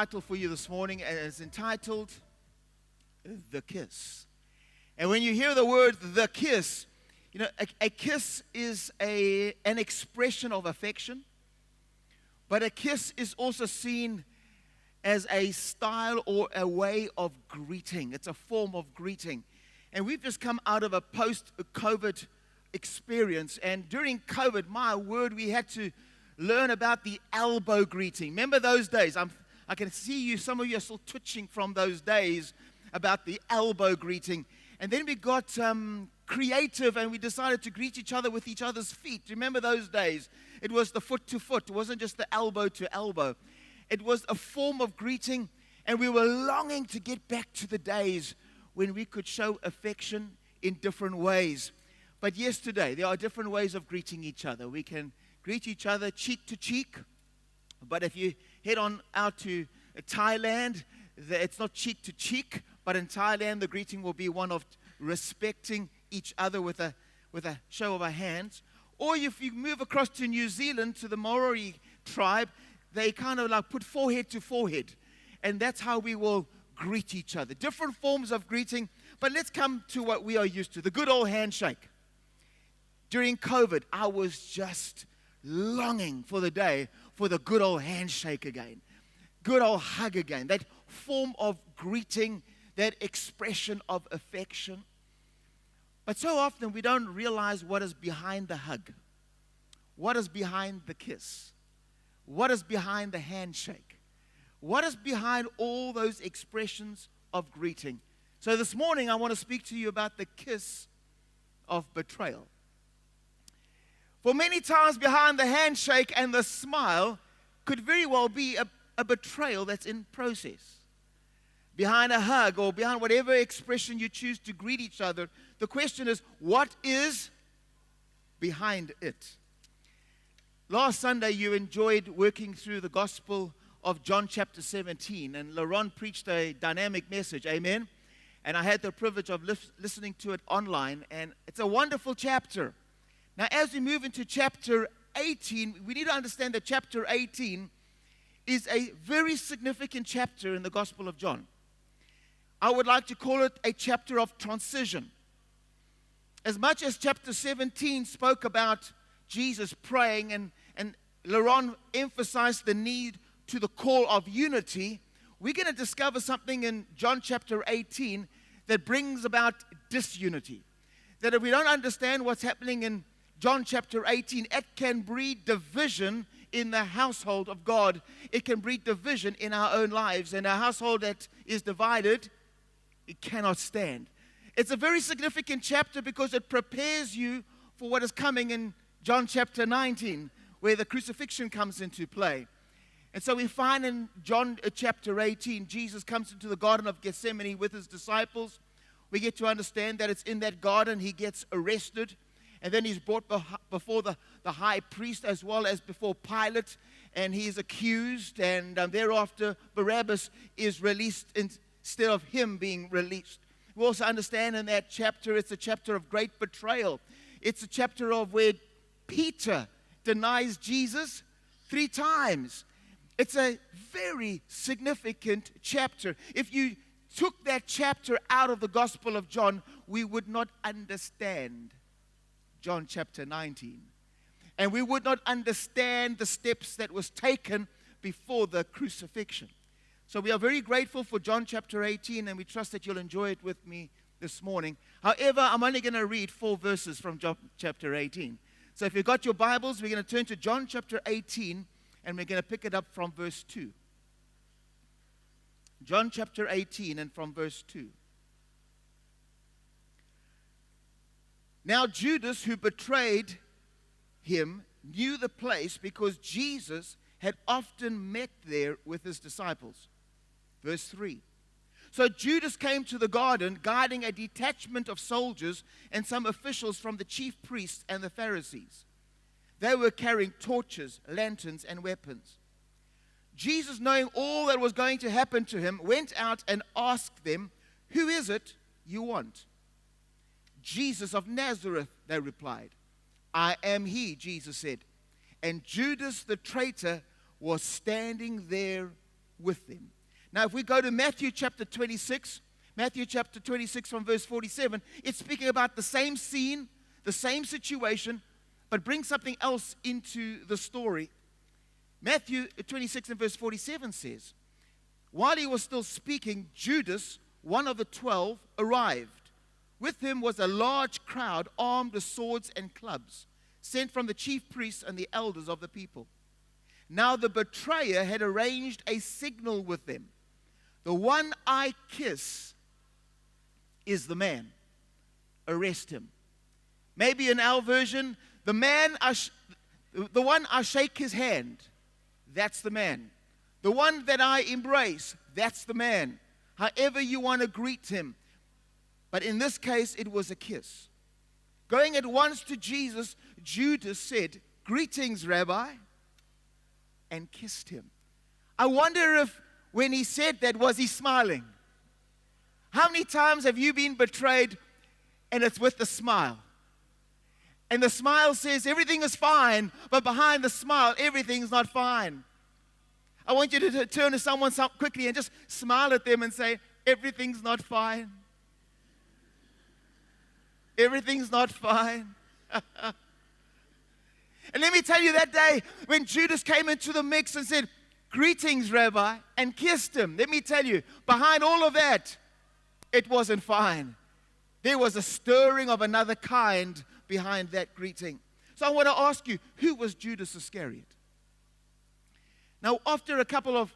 title for you this morning, and it's entitled The Kiss. And when you hear the word the kiss, you know, a kiss is an expression of affection, but a kiss is also seen as a style or a way of greeting. It's a form of greeting. And we've just come out of a post-COVID experience. And during COVID, my word, we had to learn about the elbow greeting. Remember those days? I can see you, some of you are still twitching from those days about the elbow greeting. And then we got creative and we decided to greet each other with each other's feet. Remember those days? It was the foot to foot. It wasn't just the elbow to elbow. It was a form of greeting, and we were longing to get back to the days when we could show affection in different ways. But yesterday, there are different ways of greeting each other. We can greet each other cheek to cheek, but if you head on out to Thailand, it's not cheek to cheek, but in Thailand, the greeting will be one of respecting each other with a show of our hands. Or if you move across to New Zealand, to the Maori tribe, they kind of like put forehead to forehead, and that's how we will greet each other. Different forms of greeting, but let's come to what we are used to, the good old handshake. During COVID, I was just longing for the day for the good old handshake again, good old hug again, that form of greeting, that expression of affection. But so often we don't realize what is behind the hug, what is behind the kiss, what is behind the handshake, what is behind all those expressions of greeting. So this morning I want to speak to you about the kiss of betrayal. For many times behind the handshake and the smile could very well be a betrayal that's in process. Behind a hug or behind whatever expression you choose to greet each other, the question is, what is behind it? Last Sunday, you enjoyed working through the Gospel of John chapter 17, and Laurent preached a dynamic message, amen? And I had the privilege of listening to it online, and it's a wonderful chapter. Now, as we move into chapter 18, we need to understand that chapter 18 is a very significant chapter in the Gospel of John. I would like to call it a chapter of transition. As much as chapter 17 spoke about Jesus praying, and Laurent emphasized the need to the call of unity, we're going to discover something in John chapter 18 that brings about disunity. That if we don't understand what's happening in John chapter 18, it can breed division in the household of God. It can breed division in our own lives. And a household that is divided, it cannot stand. It's a very significant chapter because it prepares you for what is coming in John chapter 19, where the crucifixion comes into play. And so we find in John chapter 18, Jesus comes into the Garden of Gethsemane with his disciples. We get to understand that it's in that garden he gets arrested. And then he's brought before the high priest as well as before Pilate. And he's accused. And thereafter, Barabbas is released instead of him being released. We also understand in that chapter, it's a chapter of great betrayal. It's a chapter of where Peter denies Jesus 3 times. It's a very significant chapter. If you took that chapter out of the Gospel of John, we would not understand John chapter 19. And we would not understand the steps that was taken before the crucifixion. So we are very grateful for John chapter 18, and we trust that you'll enjoy it with me this morning. However, I'm only going to read 4 verses from John chapter 18. So if you've got your Bibles, we're going to turn to John chapter 18, and we're going to pick it up from verse 2. John chapter 18 and from verse 2. Now Judas, who betrayed him, knew the place because Jesus had often met there with his disciples. Verse 3. So Judas came to the garden, guiding a detachment of soldiers and some officials from the chief priests and the Pharisees. They were carrying torches, lanterns, and weapons. Jesus, knowing all that was going to happen to him, went out and asked them, "Who is it you want?" "Jesus of Nazareth," they replied. "I am he," Jesus said. And Judas the traitor was standing there with them. Now, if we go to Matthew chapter 26 from verse 47, it's speaking about the same scene, the same situation, but brings something else into the story. Matthew 26 and verse 47 says, while he was still speaking, Judas, one of the 12, arrived. With him was a large crowd armed with swords and clubs, sent from the chief priests and the elders of the people. Now the betrayer had arranged a signal with them. The one I kiss is the man. Arrest him. Maybe in our version, the one I shake his hand, that's the man. The one that I embrace, that's the man. However you want to greet him. But in this case, it was a kiss. Going at once to Jesus, Judas said, "Greetings, Rabbi," and kissed him. I wonder if when he said that, was he smiling? How many times have you been betrayed and it's with a smile? And the smile says everything is fine, but behind the smile, everything's not fine. I want you to turn to someone quickly and just smile at them and say, everything's not fine. Everything's not fine. And let me tell you, that day when Judas came into the mix and said, "Greetings, Rabbi," and kissed him, let me tell you, behind all of that, it wasn't fine. There was a stirring of another kind behind that greeting. So I want to ask you, who was Judas Iscariot? Now, after a couple of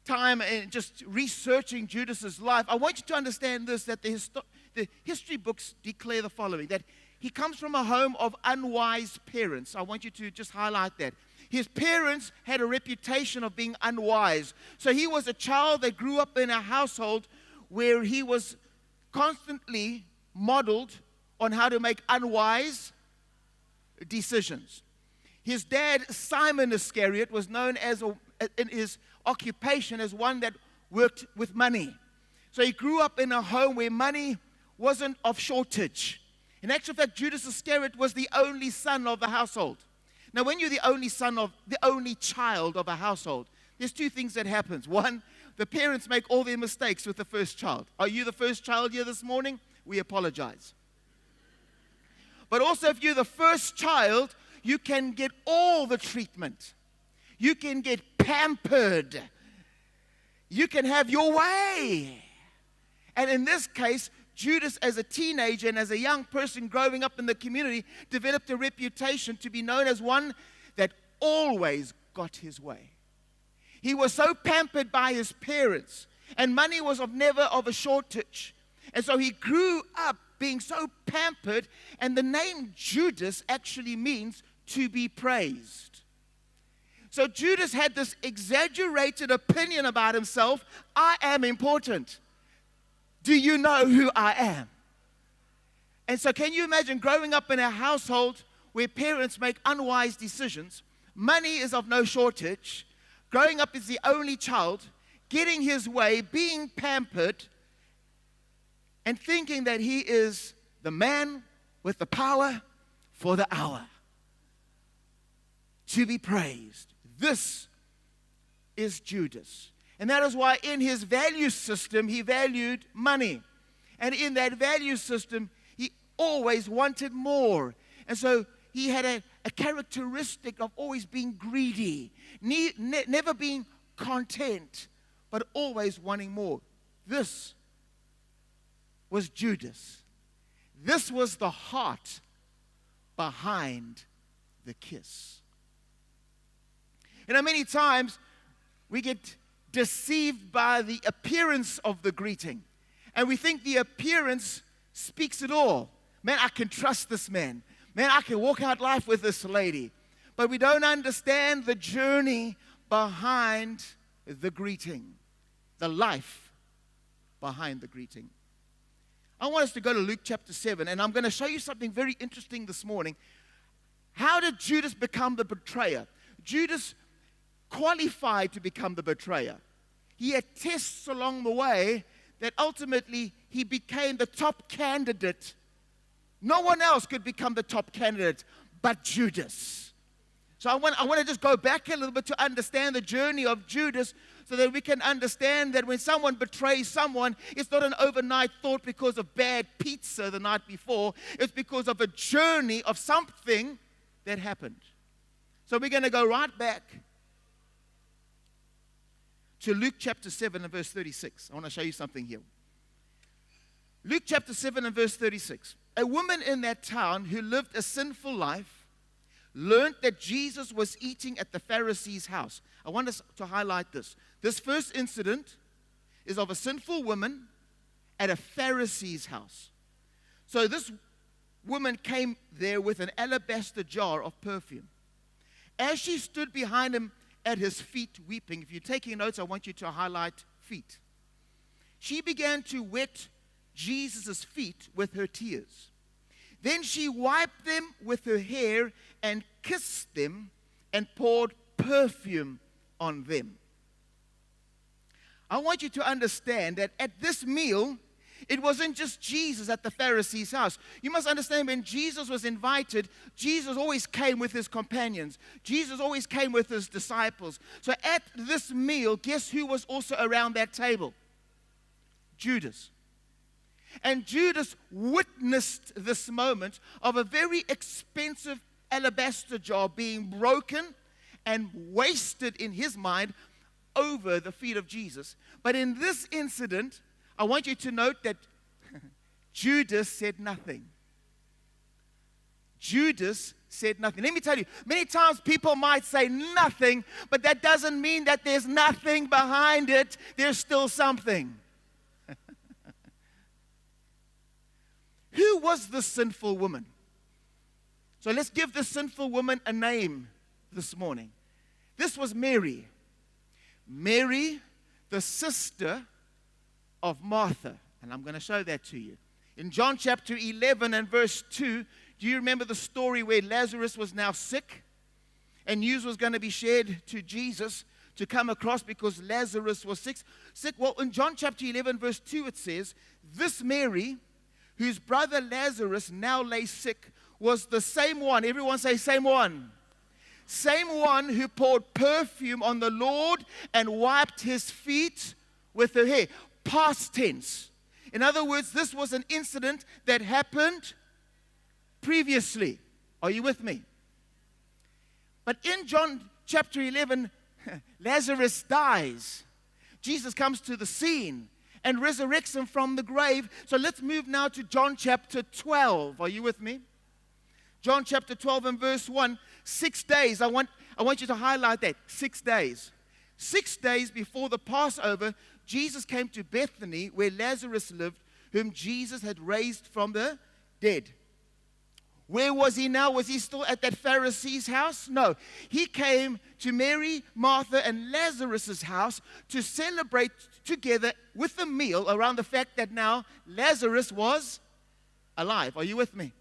time and just researching Judas's life, I want you to understand this, that the history books declare the following, that he comes from a home of unwise parents. I want you to just highlight that. His parents had a reputation of being unwise. So he was a child that grew up in a household where he was constantly modeled on how to make unwise decisions. His dad, Simon Iscariot, was known as, in his occupation, as one that worked with money. So he grew up in a home where money wasn't of shortage. In actual fact, Judas Iscariot was the only son of the household. Now, when you're the only child of a household, there's two things that happens. One, the parents make all their mistakes with the first child. Are you the first child here this morning? We apologize. But also, if you're the first child, you can get all the treatment. You can get pampered. You can have your way. And in this case, Judas, as a teenager and as a young person growing up in the community, developed a reputation to be known as one that always got his way. He was so pampered by his parents, and money was never of a shortage. And so he grew up being so pampered, and the name Judas actually means to be praised. So Judas had this exaggerated opinion about himself. I am important. Do you know who I am? And so can you imagine growing up in a household where parents make unwise decisions, money is of no shortage, growing up as the only child, getting his way, being pampered, and thinking that he is the man with the power for the hour to be praised. This is Judas. And that is why in his value system, he valued money. And in that value system, he always wanted more. And so he had a characteristic of always being greedy, never being content, but always wanting more. This was Judas. This was the heart behind the kiss. You know, many times we get deceived by the appearance of the greeting. And we think the appearance speaks it all. Man, I can trust this man. Man, I can walk out life with this lady. But we don't understand the journey behind the greeting, the life behind the greeting. I want us to go to Luke chapter 7, and I'm going to show you something very interesting this morning. How did Judas become the betrayer? Judas qualified to become the betrayer. He had tests along the way that ultimately he became the top candidate. No one else could become the top candidate but Judas. So I want to just go back a little bit to understand the journey of Judas so that we can understand that when someone betrays someone, it's not an overnight thought because of bad pizza the night before. It's because of a journey of something that happened. So we're going to go right back to Luke chapter 7 and verse 36. I want to show you something here. Luke chapter 7 and verse 36. A woman in that town who lived a sinful life learned that Jesus was eating at the Pharisee's house. I want us to highlight this. This first incident is of a sinful woman at a Pharisee's house. So this woman came there with an alabaster jar of perfume. As she stood behind him at his feet weeping, if you're taking notes, I want you to highlight feet. She began to wet Jesus' feet with her tears. Then she wiped them with her hair and kissed them and poured perfume on them. I want you to understand that at this meal, it wasn't just Jesus at the Pharisee's house. You must understand when Jesus was invited, Jesus always came with his companions. Jesus always came with his disciples. So at this meal, guess who was also around that table? Judas. And Judas witnessed this moment of a very expensive alabaster jar being broken and wasted in his mind over the feet of Jesus. But in this incident, I want you to note that Judas said nothing. Judas said nothing. Let me tell you, many times people might say nothing, but that doesn't mean that there's nothing behind it. There's still something. Who was this sinful woman? So let's give this sinful woman a name this morning. This was Mary. Mary, the sister of Martha. And I'm going to show that to you. In John chapter 11 and verse 2, do you remember the story where Lazarus was now sick? And news was going to be shared to Jesus to come across because Lazarus was sick. Well, in John chapter 11 verse 2 it says, this Mary, whose brother Lazarus now lay sick, was the same one. Everyone say same one. Same one who poured perfume on the Lord and wiped his feet with her hair. Past tense. In other words, this was an incident that happened previously. Are you with me? But in John chapter 11, Lazarus dies. Jesus comes to the scene and resurrects him from the grave. So let's move now to John chapter 12. Are you with me? John chapter 12 and verse 1. 6 days. I want you to highlight that. 6 days. 6 days before the Passover, Jesus came to Bethany where Lazarus lived, whom Jesus had raised from the dead. Where was he now? Was he still at that Pharisee's house? No. He came to Mary, Martha, and Lazarus' house to celebrate together with a meal around the fact that now Lazarus was alive. Are you with me?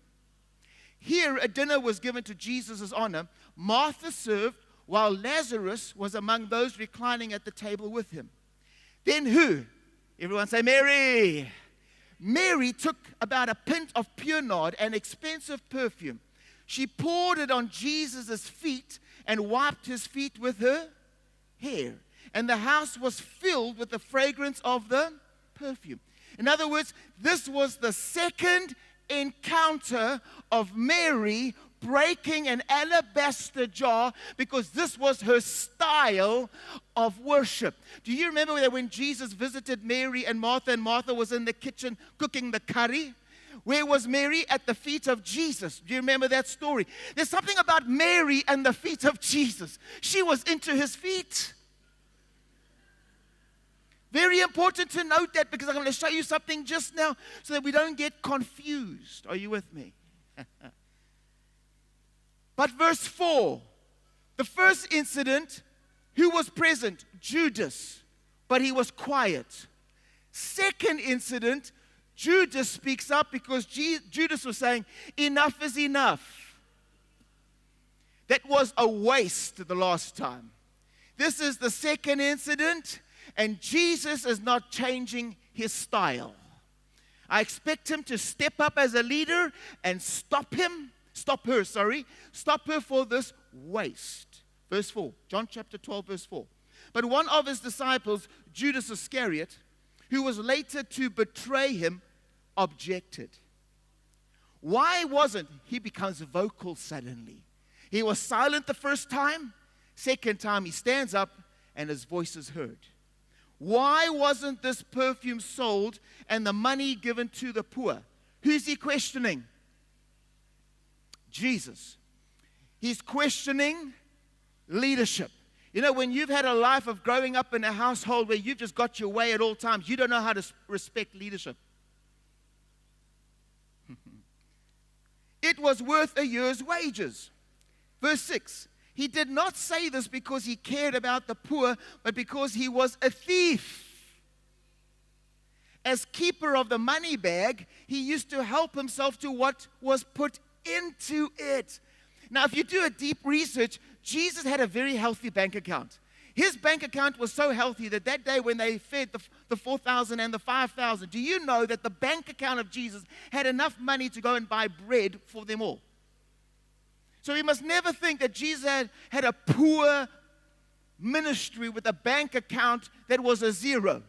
Here, a dinner was given to Jesus' honor. Martha served while Lazarus was among those reclining at the table with him. Then who? Everyone say Mary. Mary took about a pint of pure nard, an expensive perfume. She poured it on Jesus' feet and wiped his feet with her hair. And the house was filled with the fragrance of the perfume. In other words, this was the second encounter of Mary breaking an alabaster jar because this was her style of worship. Do you remember that when Jesus visited Mary and Martha was in the kitchen cooking the curry? Where was Mary? At the feet of Jesus. Do you remember that story? There's something about Mary and the feet of Jesus. She was into his feet. Very important to note that because I'm going to show you something just now so that we don't get confused. Are you with me? But verse 4, the first incident, who was present? Judas, but he was quiet. Second incident, Judas speaks up because Judas was saying, enough is enough. That was a waste the last time. This is the second incident, and Jesus is not changing his style. I expect him to step up as a leader and stop Stop her for this waste. Verse 4, John chapter 12, verse 4. But one of his disciples, Judas Iscariot, who was later to betray him, objected. Why wasn't he becomes vocal suddenly? He was silent the first time. Second time he stands up and his voice is heard. Why wasn't this perfume sold and the money given to the poor? Who's he questioning? Jesus. He's questioning leadership. You know, when you've had a life of growing up in a household where you've just got your way at all times, you don't know how to respect leadership. It was worth a year's wages. Verse 6. He did not say this because he cared about the poor, but because he was a thief. As keeper of the money bag, he used to help himself to what was put into it. Now, if you do a deep research, Jesus had a very healthy bank account. His bank account was so healthy that day when they fed the 4,000 and the 5,000, do you know that the bank account of Jesus had enough money to go and buy bread for them all? So we must never think that Jesus had a poor ministry with a bank account that was a zero.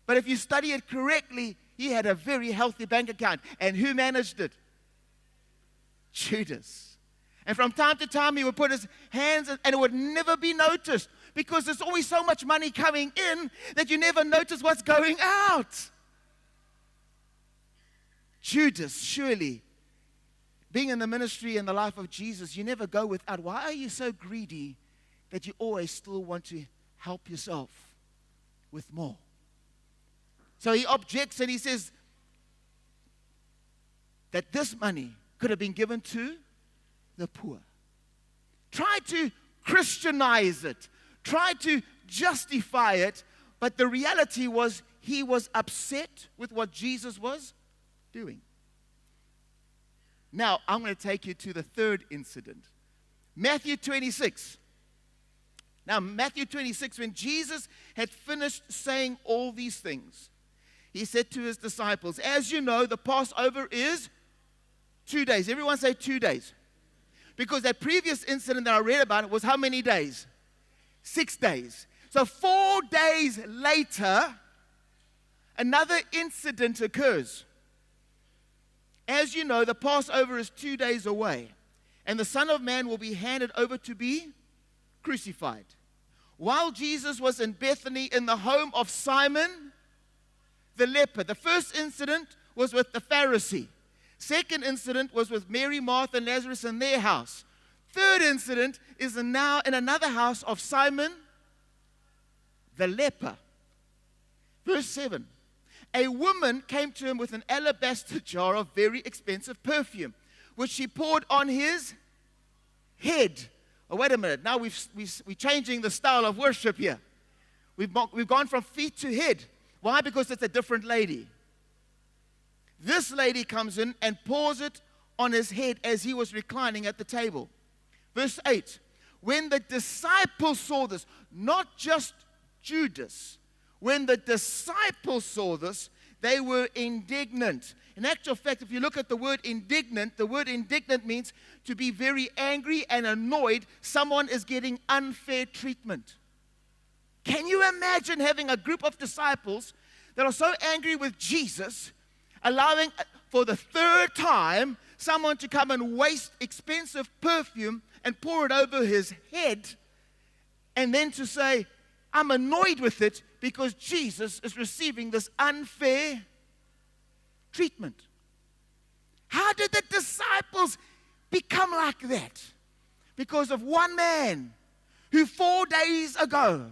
But if you study it correctly, he had a very healthy bank account. And who managed it? Judas. And from time to time, he would put his hands, and it would never be noticed because there's always so much money coming in that you never notice what's going out. Judas, surely, being in the ministry and the life of Jesus, you never go without. Why are you so greedy that you always still want to help yourself with more? So he objects and he says that this money could have been given to the poor. Try to Christianize it. Try to justify it. But the reality was he was upset with what Jesus was doing. Now, I'm going to take you to the third incident. Matthew 26. Now, Matthew 26, when Jesus had finished saying all these things, he said to his disciples, as you know, the Passover is 2 days. Everyone say 2 days. Because that previous incident that I read about was how many days? 6 days. So 4 days later, another incident occurs. As you know, the Passover is 2 days away, and the Son of Man will be handed over to be crucified. While Jesus was in Bethany in the home of Simon the leper, the first incident was with the Pharisee. Second incident was with Mary, Martha, and Lazarus in their house. Third incident is now in another house of Simon the leper. Verse 7. A woman came to him with an alabaster jar of very expensive perfume, which she poured on his head. Oh, wait a minute. Now we're changing the style of worship here. We've gone from feet to head. Why? Because it's a different lady. This lady comes in and pours it on his head as he was reclining at the table. Verse 8. When the disciples saw this, not just Judas, when the disciples saw this, they were indignant. In actual fact, if you look at the word indignant means to be very angry and annoyed. Someone is getting unfair treatment. Can you imagine having a group of disciples that are so angry with Jesus, allowing for the third time someone to come and waste expensive perfume and pour it over his head, and then to say, I'm annoyed with it because Jesus is receiving this unfair treatment. How did the disciples become like that? Because of one man who 4 days ago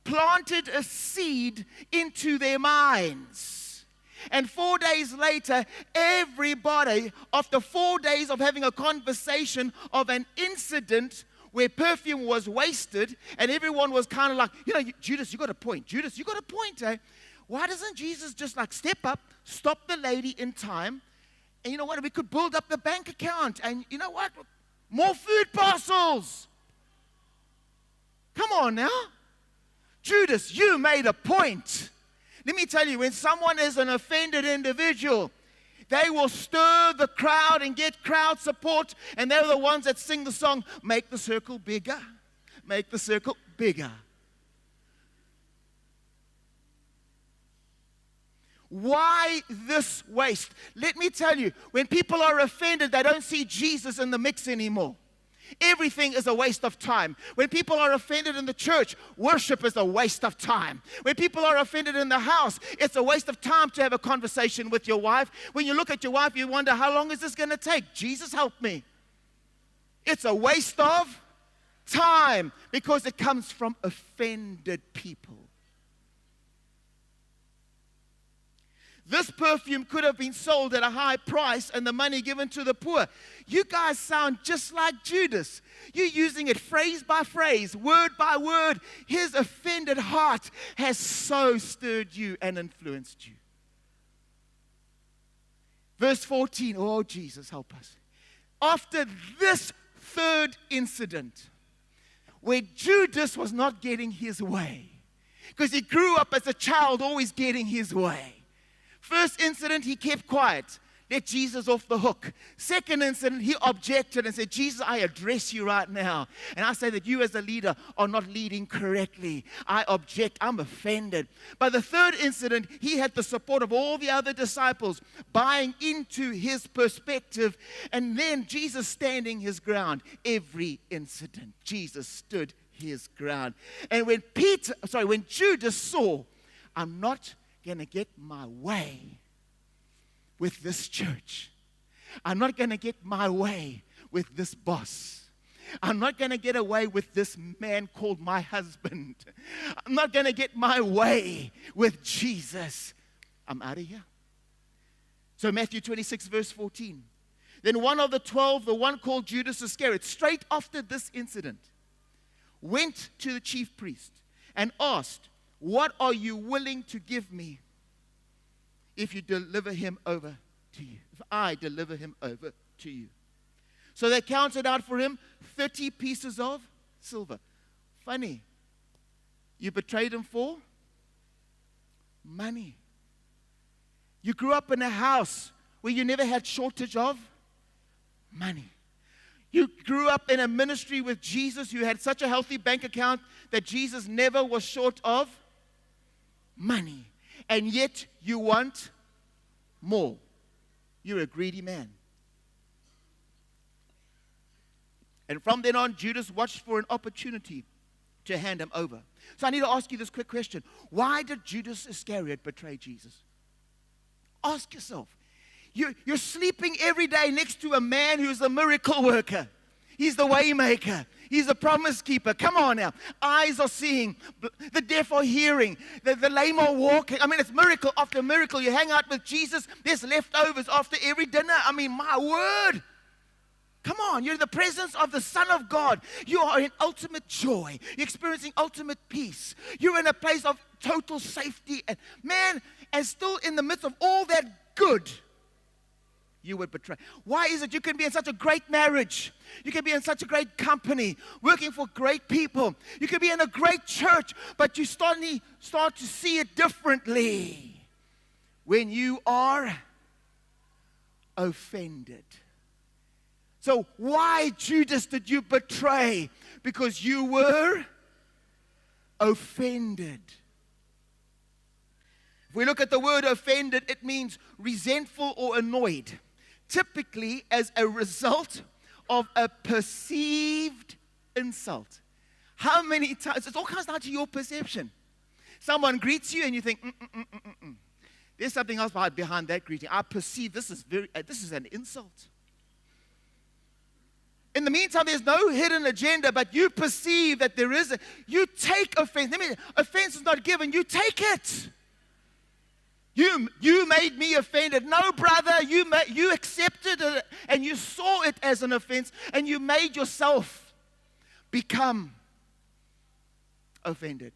planted a seed into their minds. And 4 days later, everybody, after 4 days of having a conversation of an incident where perfume was wasted, and everyone was kind of like, Judas, you got a point. Judas, you got a point, eh? Why doesn't Jesus just step up, stop the lady in time, and you know what? We could build up the bank account, and you know what? More food parcels. Come on now. Judas, you made a point. Let me tell you, when someone is an offended individual, They will stir the crowd and get crowd support, and they're the ones that sing the song, "Make the circle bigger, make the circle bigger." Why this waste? Let me tell you, when people are offended, they don't see Jesus in the mix anymore. Everything is a waste of time. When people are offended in the church, worship is a waste of time. When people are offended in the house, it's a waste of time to have a conversation with your wife. When you look at your wife, you wonder, how long is this going to take? Jesus, help me. It's a waste of time because it comes from offended people. This perfume could have been sold at a high price and the money given to the poor. You guys sound just like Judas. You're using it phrase by phrase, word by word. His offended heart has so stirred you and influenced you. Verse 14, oh, Jesus, help us. After this third incident, where Judas was not getting his way, because he grew up as a child always getting his way. First incident, he kept quiet. Let Jesus off the hook. Second incident, he objected and said, Jesus, I address you right now. And I say that you as a leader are not leading correctly. I object. I'm offended. By the third incident, he had the support of all the other disciples buying into his perspective. And then Jesus standing his ground. Every incident, Jesus stood his ground. And when Judas saw, I'm not going to get my way with this church. I'm not going to get my way with this boss. I'm not going to get away with this man called my husband. I'm not going to get my way with Jesus. I'm out of here. So Matthew 26 verse 14. Then one of the 12, the one called Judas Iscariot, straight after this incident, went to the chief priest and asked, what are you willing to give me if you deliver him over to you? If I deliver him over to you. So they counted out for him 30 pieces of silver. Funny. You betrayed him for money. You grew up in a house where you never had shortage of money. You grew up in a ministry with Jesus. You had such a healthy bank account that Jesus never was short of money. And yet you want more. You're a greedy man. And from then on, Judas watched for an opportunity to hand him over. So I need to ask you this quick question. Why did Judas Iscariot betray Jesus? Ask yourself. You're sleeping every day next to a man who's a miracle worker. He's the way maker. He's a promise keeper. Come on now. Eyes are seeing. The deaf are hearing. The lame are walking. I mean, it's miracle after miracle. You hang out with Jesus. There's leftovers after every dinner. I mean, my word. Come on. You're in the presence of the Son of God. You are in ultimate joy. You're experiencing ultimate peace. You're in a place of total safety. And man, and still in the midst of all that good, you would betray. Why is it you can be in such a great marriage? You can be in such a great company, working for great people. You can be in a great church, but you suddenly start to see it differently when you are offended. So why, Judas, did you betray? Because you were offended. If we look at the word offended, it means resentful or annoyed. Typically as a result of a perceived insult. How many times? It all comes down to your perception. Someone greets you and you think, there's something else behind that greeting. I perceive this is an insult. In the meantime, there's no hidden agenda, but you perceive that there is. You take offense. Offense is not given. You take it. You made me offended. No, brother, you accepted it and you saw it as an offense and you made yourself become offended.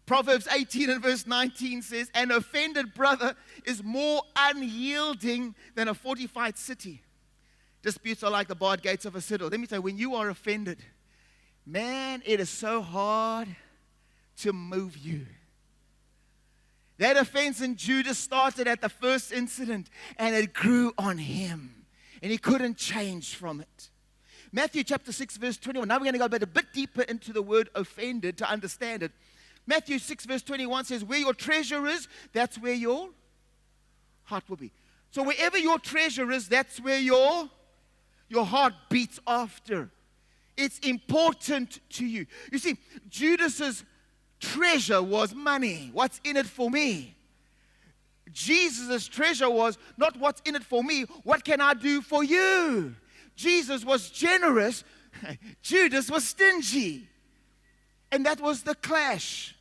Proverbs 18 and verse 19 says, an offended brother is more unyielding than a fortified city. Disputes are like the barred gates of a citadel. Let me tell you, when you are offended, man, it is so hard to move you. That offense in Judas started at the first incident, and it grew on him, and he couldn't change from it. Matthew chapter 6, verse 21. Now we're going to go a bit deeper into the word offended to understand it. Matthew 6, verse 21 says, where your treasure is, that's where your heart will be. So wherever your treasure is, that's where your heart beats after. It's important to you. You see, Judas's treasure was money. What's in it for me? Jesus' treasure was not what's in it for me. What can I do for you? Jesus was generous. Judas was stingy. And that was the clash.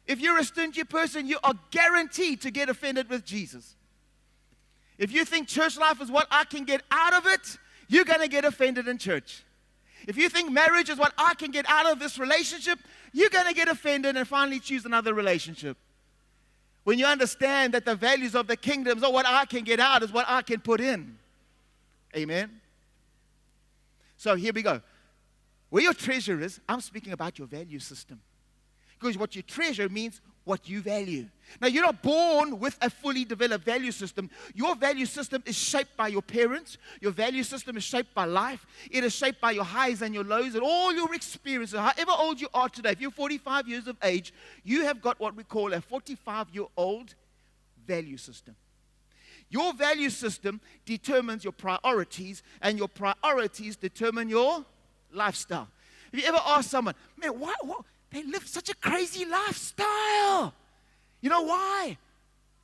If you're a stingy person, you are guaranteed to get offended with Jesus. If you think church life is what I can get out of it, you're going to get offended in church. If you think marriage is what I can get out of this relationship, you're going to get offended and finally choose another relationship. When you understand that the values of the kingdom, so what I can get out is what I can put in. Amen? So here we go. Where your treasure is, I'm speaking about your value system. Because what you treasure means what you value. Now, you're not born with a fully developed value system. Your value system is shaped by your parents. Your value system is shaped by life. It is shaped by your highs and your lows and all your experiences. However old you are today, if you're 45 years of age, you have got what we call a 45-year-old value system. Your value system determines your priorities, and your priorities determine your lifestyle. Have you ever asked someone, man, why they live such a crazy lifestyle? You know why?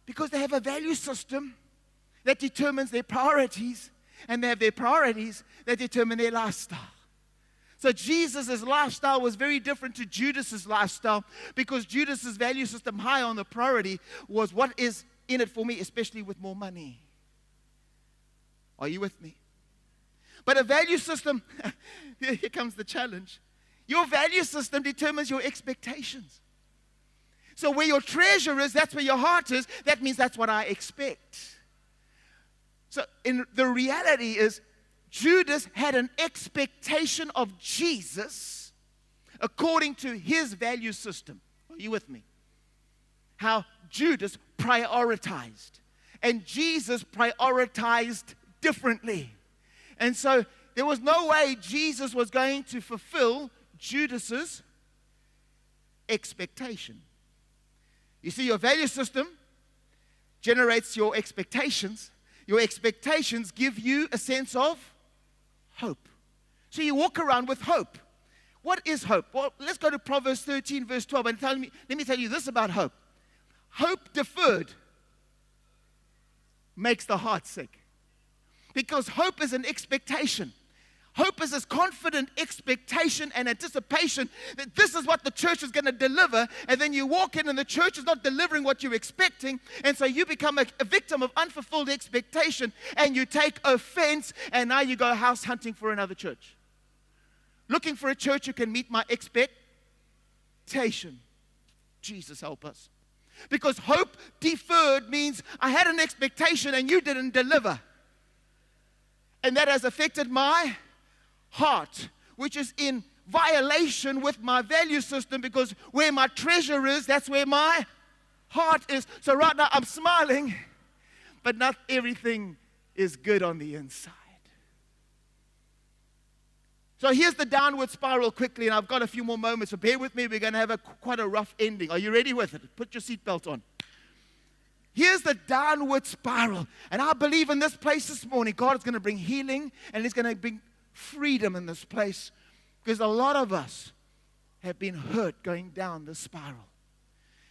Because they have a value system that determines their priorities, and they have their priorities that determine their lifestyle. So Jesus' lifestyle was very different to Judas' lifestyle, because Judas' value system, high on the priority, was what is in it for me, especially with more money. Are you with me? But a value system, here comes the challenge. Your value system determines your expectations. So where your treasure is, that's where your heart is. That means that's what I expect. So the reality is, Judas had an expectation of Jesus according to his value system. Are you with me? How Judas prioritized. And Jesus prioritized differently. And so there was no way Jesus was going to fulfill Judas's expectation. You see, your value system generates your expectations. Your expectations give you a sense of hope. So you walk around with hope. What is hope? Well, let's go to Proverbs 13, verse 12, and let me tell you this about hope. Hope deferred makes the heart sick. Because hope is an expectation. Hope is this confident expectation and anticipation that this is what the church is going to deliver, and then you walk in and the church is not delivering what you're expecting, and so you become a victim of unfulfilled expectation, and you take offense, and now you go house hunting for another church. Looking for a church who can meet my expectation. Jesus help us. Because hope deferred means I had an expectation and you didn't deliver. And that has affected my heart, which is in violation with my value system, because where my treasure is, that's where my heart is. So right now I'm smiling, but not everything is good on the inside. So here's the downward spiral quickly, and I've got a few more moments, so bear with me. We're going to have quite a rough ending. Are you ready with it? Put your seatbelt on. Here's the downward spiral. And I believe in this place this morning, God is going to bring healing, and He's going to bring freedom in this place, because a lot of us have been hurt going down this spiral.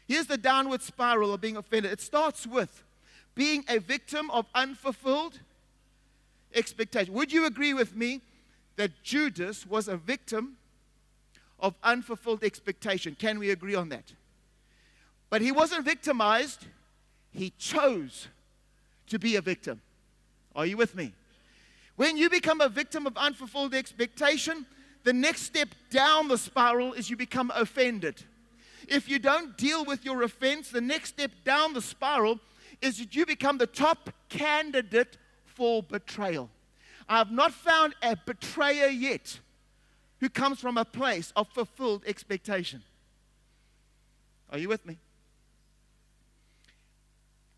Here's the downward spiral of being offended. It starts with being a victim of unfulfilled expectation. Would you agree with me that Judas was a victim of unfulfilled expectation? Can we agree on that? But he wasn't victimized. He chose to be a victim. Are you with me? When you become a victim of unfulfilled expectation, the next step down the spiral is you become offended. If you don't deal with your offense, the next step down the spiral is that you become the top candidate for betrayal. I have not found a betrayer yet who comes from a place of fulfilled expectation. Are you with me?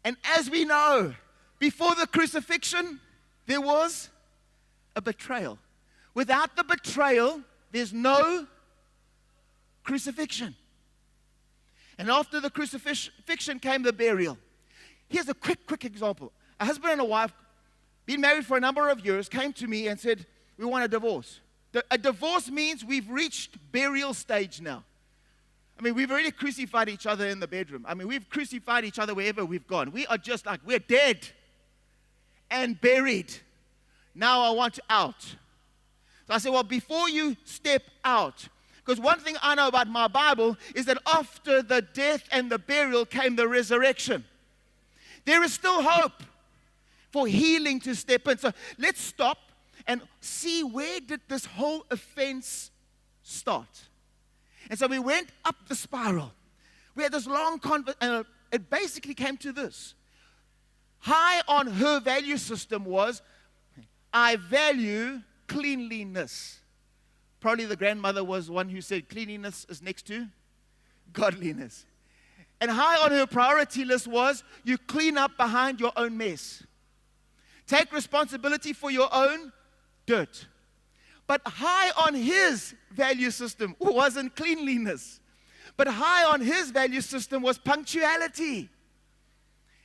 And as we know, before the crucifixion, there was a betrayal. Without the betrayal, there's no crucifixion. And after the crucifixion came the burial. Here's a quick example. A husband and a wife, been married for a number of years, came to me and said, we want a divorce. A divorce means we've reached burial stage now. I mean, we've already crucified each other in the bedroom. I mean, we've crucified each other wherever we've gone. We are just like, we're dead and buried. Now I want out. So I said, well, before you step out, because one thing I know about my Bible is that after the death and the burial came the resurrection. There is still hope for healing to step in. So let's stop and see, where did this whole offense start? And so we went up the spiral. We had this long conversation, and it basically came to this. High on her value system was, I value cleanliness. Probably the grandmother was one who said cleanliness is next to godliness. And high on her priority list was, you clean up behind your own mess. Take responsibility for your own dirt. But high on his value system wasn't cleanliness. But high on his value system was punctuality.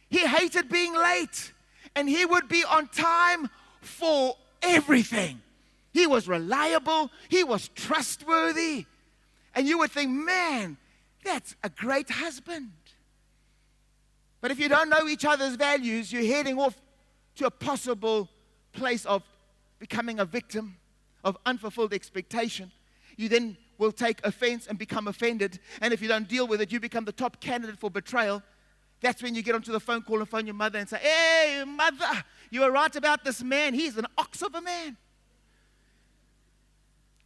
He hated being late. And he would be on time for everything. He was reliable. He was trustworthy. And you would think, man, that's a great husband. But if you don't know each other's values, you're heading off to a possible place of becoming a victim of unfulfilled expectation. You then will take offense and become offended. And if you don't deal with it, you become the top candidate for betrayal. That's when you get onto the phone call and phone your mother and say, hey, mother, you were right about this man. He's an ox of a man.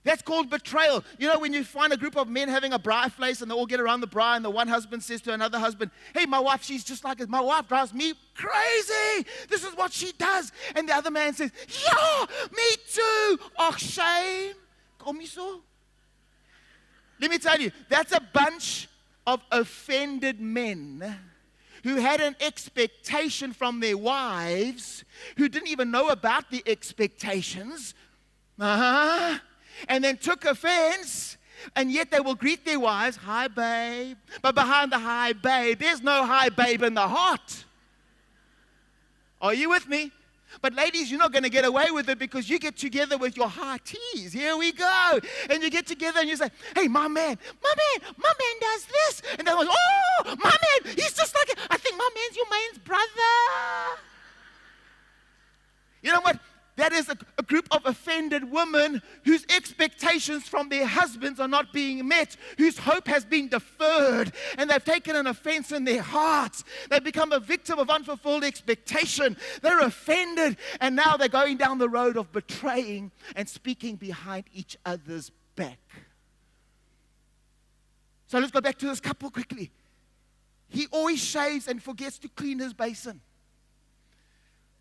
That's called betrayal. You know, when you find a group of men having a braai place and they all get around the braai and the one husband says to another husband, hey, my wife, she's just like it. My wife drives me crazy. This is what she does. And the other man says, yeah, me too. Oh, shame. Call me so. Let me tell you, that's a bunch of offended men who had an expectation from their wives, who didn't even know about the expectations. And then took offense, and yet they will greet their wives, hi, babe. But behind the hi, babe, there's no hi, babe in the heart. Are you with me? But ladies, you're not going to get away with it because you get together with your hearties. Here we go. And you get together and you say, hey, my man does this. And they're like, oh, my man, he's just like it. I think my man's your man's brother. You know what? That is a group of offended women whose expectations from their husbands are not being met, whose hope has been deferred, and they've taken an offense in their hearts. They've become a victim of unfulfilled expectation. They're offended, and now they're going down the road of betraying and speaking behind each other's back. So let's go back to this couple quickly. He always shaves and forgets to clean his basin.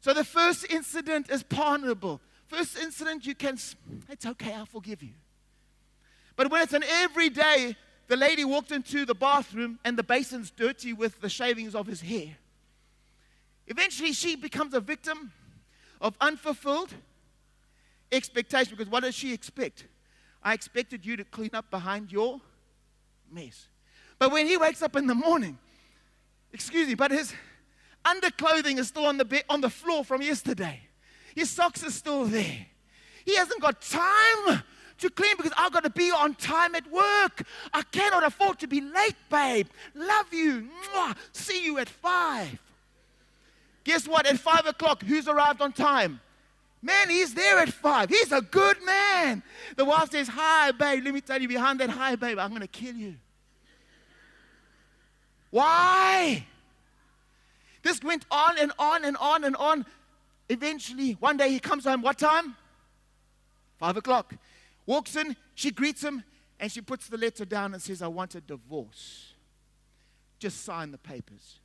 So the first incident is pardonable. First incident, it's okay, I'll forgive you. But when it's an everyday, the lady walked into the bathroom and the basin's dirty with the shavings of his hair. Eventually, she becomes a victim of unfulfilled expectation, because what does she expect? I expected you to clean up behind your mess. But when he wakes up in the morning, but his underclothing is still on the floor from yesterday. His socks are still there. He hasn't got time to clean because I've got to be on time at work. I cannot afford to be late, babe. Love you. Mwah. See you at 5. Guess what? At 5 o'clock, who's arrived on time? Man, he's there at 5. He's a good man. The wife says, hi, babe. Let me tell you, behind that hi, babe, I'm going to kill you. Why? This went on and on and on and on. Eventually, one day he comes home. What time? 5 o'clock. Walks in, she greets him, and she puts the letter down and says, I want a divorce. Just sign the papers.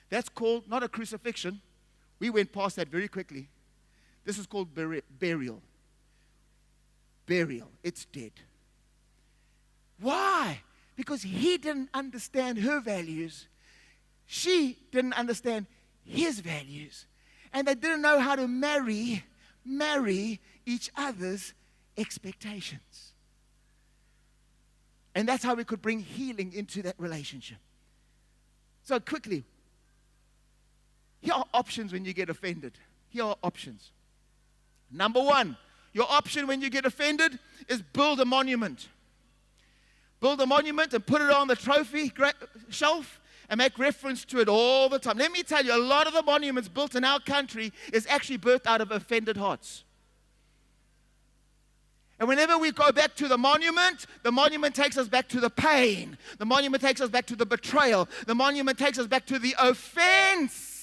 That's called not a crucifixion. We went past that very quickly. This is called burial. Burial. It's dead. Why? Because he didn't understand her values. She didn't understand his values. And they didn't know how to marry each other's expectations. And that's how we could bring healing into that relationship. So quickly, here are options when you get offended. Here are options. Number one, your option when you get offended is build a monument. Build a monument and put it on the trophy shelf and make reference to it all the time. Let me tell you, a lot of the monuments built in our country is actually birthed out of offended hearts. And whenever we go back to the monument takes us back to the pain. The monument takes us back to the betrayal. The monument takes us back to the offense.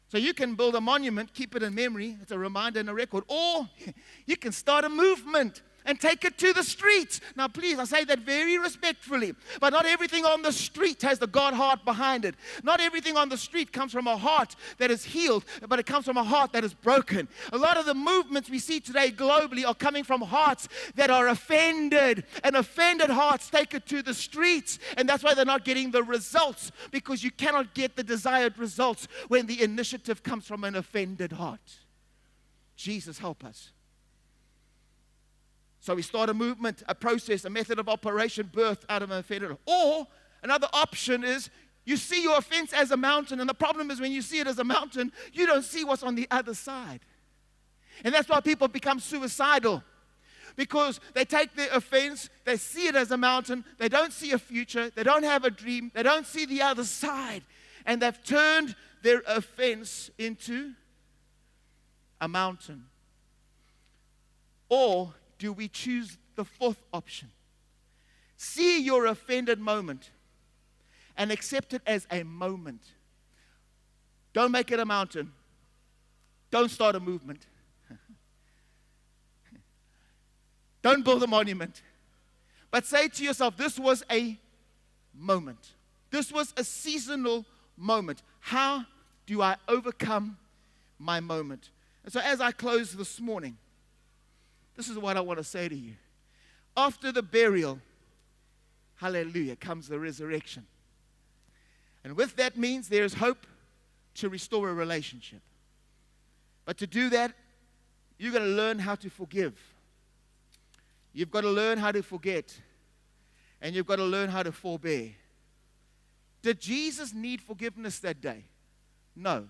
So you can build a monument, keep it in memory, it's a reminder and a record, or you can start a movement and take it to the streets. Now, please, I say that very respectfully, but not everything on the street has the God heart behind it. Not everything on the street comes from a heart that is healed, but it comes from a heart that is broken. A lot of the movements we see today globally are coming from hearts that are offended, and offended hearts take it to the streets, and that's why they're not getting the results, because you cannot get the desired results when the initiative comes from an offended heart. Jesus, help us. So we start a movement, a process, a method of operation birthed out of an offended. Or another option is you see your offense as a mountain, and the problem is when you see it as a mountain, you don't see what's on the other side. And that's why people become suicidal, because they take their offense, they see it as a mountain, they don't see a future, they don't have a dream, they don't see the other side, and they've turned their offense into a mountain. Or do we choose the fourth option? See your offended moment and accept it as a moment. Don't make it a mountain. Don't start a movement. Don't build a monument. But say to yourself, this was a moment. This was a seasonal moment. How do I overcome my moment? And so as I close this morning, this is what I want to say to you. After the burial, hallelujah, comes the resurrection. And with that means there is hope to restore a relationship. But to do that, you've got to learn how to forgive. You've got to learn how to forget. And you've got to learn how to forbear. Did Jesus need forgiveness that day? No.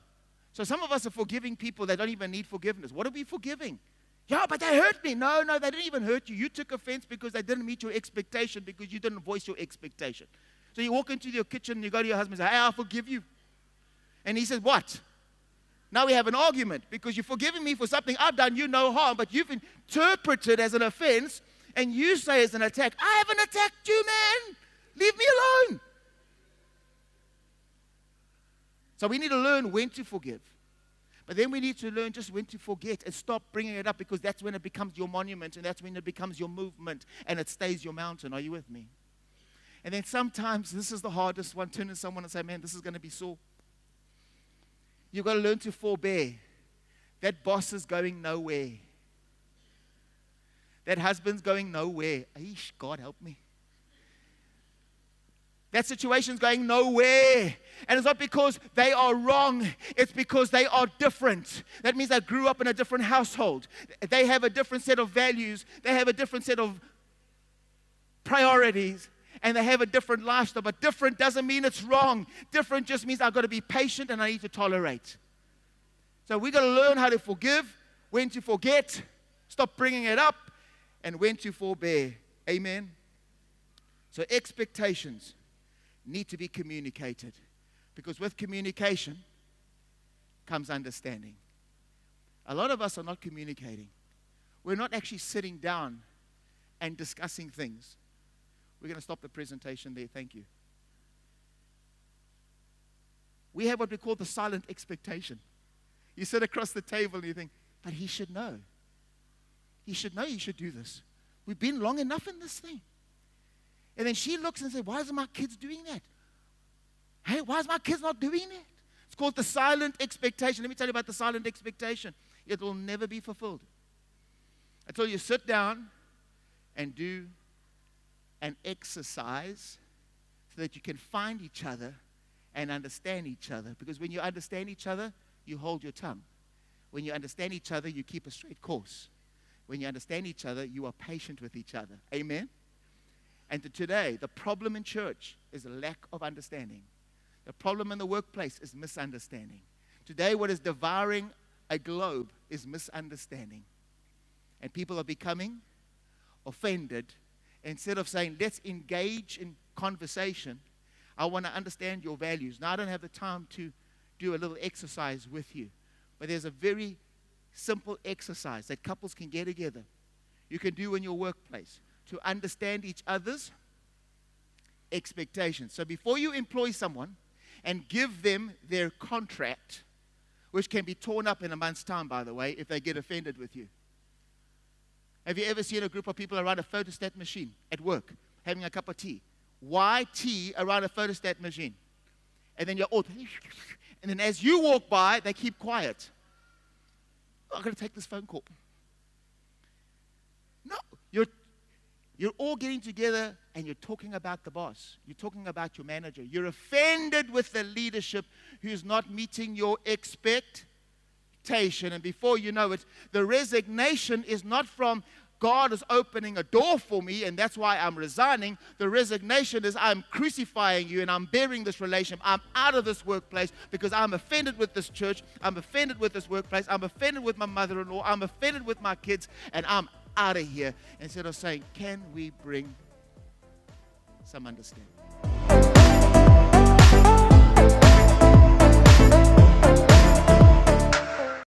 So some of us are forgiving people that don't even need forgiveness. What are we forgiving? Yeah, but they hurt me. No, they didn't even hurt you. You took offense because they didn't meet your expectation, because you didn't voice your expectation. So you walk into your kitchen and you go to your husband and say, hey, I forgive you. And he says, what? Now we have an argument because you're forgiving me for something I've done you no harm, but you've interpreted as an offense, and you say it's an attack. I haven't attacked you, man. Leave me alone. So we need to learn when to forgive. But then we need to learn just when to forget and stop bringing it up, because that's when it becomes your monument, and that's when it becomes your movement, and it stays your mountain. Are you with me? And then sometimes, this is the hardest one, turn to someone and say, man, this is going to be sore. You've got to learn to forbear. That boss is going nowhere. That husband's going nowhere. Eesh, God help me. That situation's going nowhere. And it's not because they are wrong. It's because they are different. That means they grew up in a different household. They have a different set of values. They have a different set of priorities. And they have a different lifestyle. But different doesn't mean it's wrong. Different just means I've got to be patient and I need to tolerate. So we've got to learn how to forgive, when to forget, stop bringing it up, and when to forbear. Amen? So expectations need to be communicated, because with communication comes understanding. A lot of us are not communicating. We're not actually sitting down and discussing things. We're going to stop the presentation there. Thank you. We have what we call the silent expectation. You sit across the table and you think, but he should know. He should know he should do this. We've been long enough in this thing. And then she looks and says, why isn't my kids doing that? Hey, why is my kids not doing that? It's called the silent expectation. Let me tell you about the silent expectation. It will never be fulfilled until you sit down and do an exercise so that you can find each other and understand each other. Because when you understand each other, you hold your tongue. When you understand each other, you keep a straight course. When you understand each other, you are patient with each other. Amen? And today, the problem in church is a lack of understanding. The problem in the workplace is misunderstanding. Today, what is devouring a globe is misunderstanding. And people are becoming offended. Instead of saying, let's engage in conversation, I want to understand your values. Now, I don't have the time to do a little exercise with you. But there's a very simple exercise that couples can get together. You can do in your workplace to understand each other's expectations. So before you employ someone and give them their contract, which can be torn up in a month's time, by the way, if they get offended with you. Have you ever seen a group of people around a photostat machine at work, having a cup of tea? Why tea around a photostat machine? And then you're all, and then as you walk by, they keep quiet. Oh, I'm going to take this phone call. No, you're all getting together and you're talking about the boss. You're talking about your manager. You're offended with the leadership who's not meeting your expectation. And before you know it, the resignation is not from God is opening a door for me and that's why I'm resigning. The resignation is I'm crucifying you and I'm bearing this relationship. I'm out of this workplace because I'm offended with this church. I'm offended with this workplace. I'm offended with my mother-in-law. I'm offended with my kids and I'm out of here. Instead of saying, can we bring some understanding?